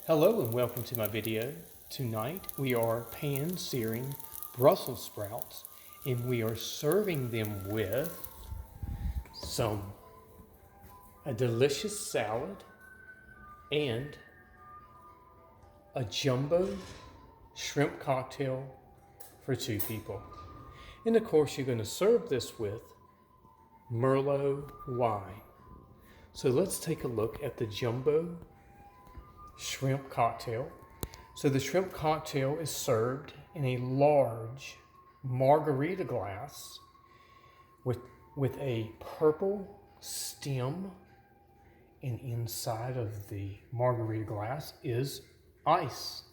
Hello and welcome to my video. Tonight we are pan searing Brussels sprouts and we are serving them with a delicious salad and a jumbo shrimp cocktail for 2 people. And of course you're going to serve this with Merlot wine. So let's take a look at the jumbo shrimp cocktail. So the shrimp cocktail is served in a large margarita glass with a purple stem, and inside of the margarita glass is ice.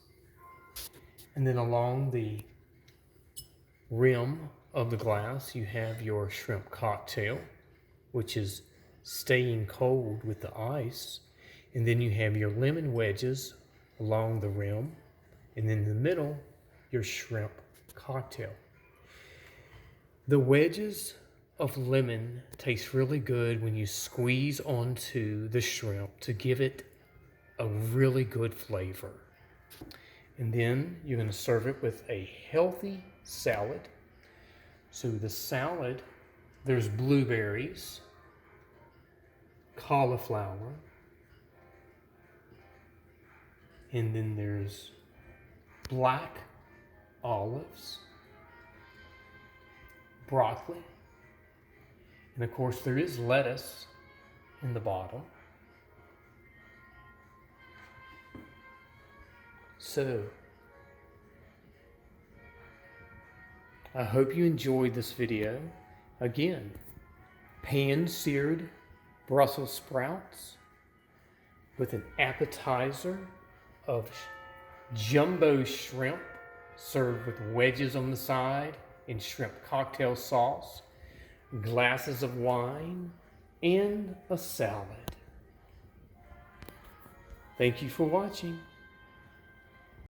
And then along the rim of the glass you have your shrimp cocktail, which is staying cold with the ice. And then you have your lemon wedges along the rim, and in the middle, your shrimp cocktail. The wedges of lemon taste really good when you squeeze onto the shrimp to give it a really good flavor. And then you're going to serve it with a healthy salad. So the salad, there's blueberries, cauliflower, and then there's black olives, broccoli, and of course there is lettuce in the bottom. So, I hope you enjoyed this video. Again, pan-seared Brussels sprouts with an appetizer of jumbo shrimp served with wedges on the side and shrimp cocktail sauce, glasses of wine, and a salad. Thank you for watching.